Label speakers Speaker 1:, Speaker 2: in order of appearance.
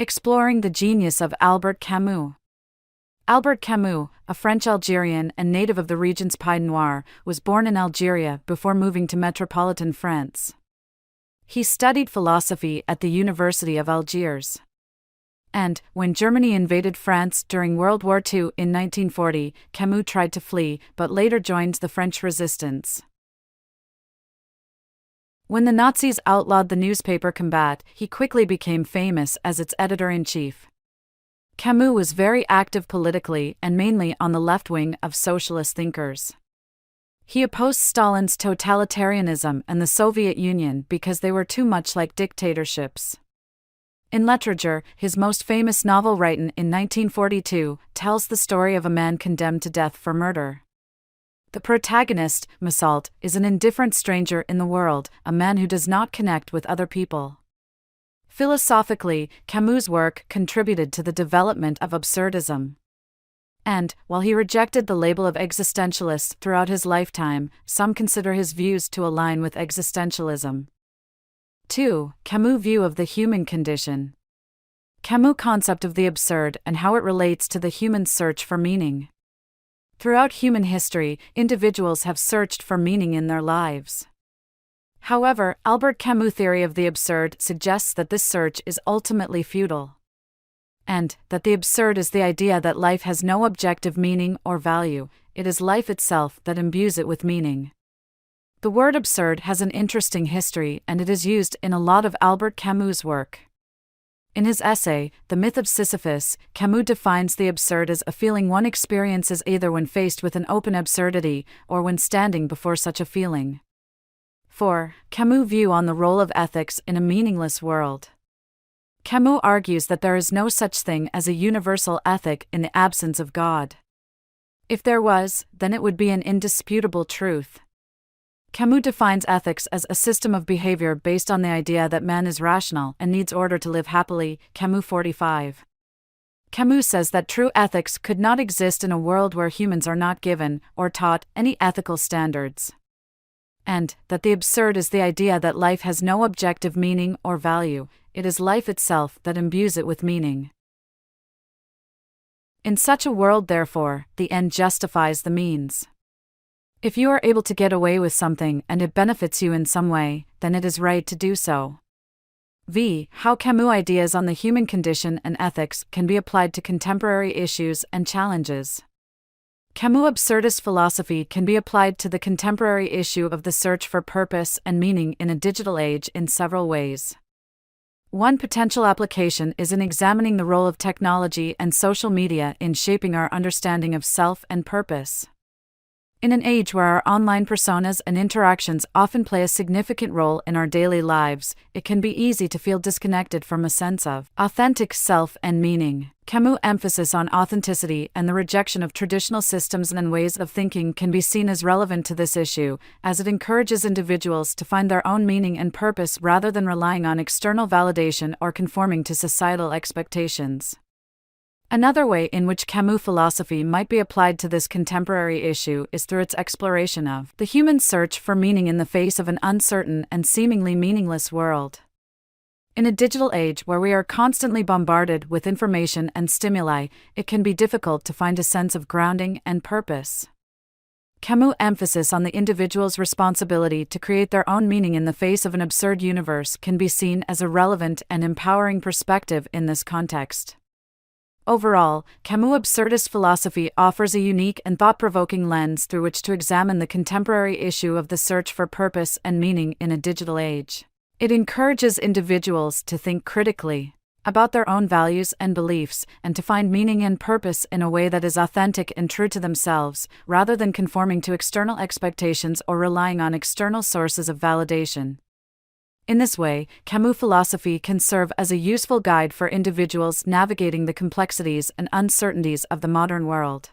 Speaker 1: Exploring the genius of Albert Camus. Albert Camus, a French Algerian and native of the region's Pied Noir, was born in Algeria before moving to metropolitan France. He studied philosophy at the University of Algiers. And, when Germany invaded France during World War II in 1940, Camus tried to flee, but later joined the French resistance. When the Nazis outlawed the newspaper Combat, he quickly became famous as its editor-in-chief. Camus was very active politically and mainly on the left wing of socialist thinkers. He opposed Stalin's totalitarianism and the Soviet Union because they were too much like dictatorships. In literature, his most famous novel Written in 1942 tells the story of a man condemned to death for murder. The protagonist, Meursault, is an indifferent stranger in the world, a man who does not connect with other people. Philosophically, Camus' work contributed to the development of absurdism. And, while he rejected the label of existentialist throughout his lifetime, some consider his views to align with existentialism. 2. Camus' view of the human condition. Camus' concept of the absurd and how it relates to the human search for meaning. Throughout human history, individuals have searched for meaning in their lives. However, Albert Camus' theory of the absurd suggests that this search is ultimately futile. And that the absurd is the idea that life has no objective meaning or value, it is life itself that imbues it with meaning. The word absurd has an interesting history and it is used in a lot of Albert Camus' work. In his essay, The Myth of Sisyphus, Camus defines the absurd as a feeling one experiences either when faced with an open absurdity or when standing before such a feeling. 4. Camus' view on the role of ethics in a meaningless world. Camus argues that there is no such thing as a universal ethic in the absence of God. If there was, then it would be an indisputable truth. Camus defines ethics as a system of behavior based on the idea that man is rational and needs order to live happily, Camus 45. Camus says that true ethics could not exist in a world where humans are not given, or taught, any ethical standards. And, that the absurd is the idea that life has no objective meaning or value, it is life itself that imbues it with meaning. In such a world, therefore, the end justifies the means. If you are able to get away with something and it benefits you in some way, then it is right to do so. V. How Camus' ideas on the human condition and ethics can be applied to contemporary issues and challenges. Camus' absurdist philosophy can be applied to the contemporary issue of the search for purpose and meaning in a digital age in several ways. One potential application is in examining the role of technology and social media in shaping our understanding of self and purpose. In an age where our online personas and interactions often play a significant role in our daily lives, it can be easy to feel disconnected from a sense of authentic self and meaning. Camus' emphasis on authenticity and the rejection of traditional systems and ways of thinking can be seen as relevant to this issue, as it encourages individuals to find their own meaning and purpose rather than relying on external validation or conforming to societal expectations. Another way in which Camus' philosophy might be applied to this contemporary issue is through its exploration of the human search for meaning in the face of an uncertain and seemingly meaningless world. In a digital age where we are constantly bombarded with information and stimuli, it can be difficult to find a sense of grounding and purpose. Camus' emphasis on the individual's responsibility to create their own meaning in the face of an absurd universe can be seen as a relevant and empowering perspective in this context. Overall, Camus' absurdist philosophy offers a unique and thought-provoking lens through which to examine the contemporary issue of the search for purpose and meaning in a digital age. It encourages individuals to think critically about their own values and beliefs, and to find meaning and purpose in a way that is authentic and true to themselves, rather than conforming to external expectations or relying on external sources of validation. In this way, Camus' philosophy can serve as a useful guide for individuals navigating the complexities and uncertainties of the modern world.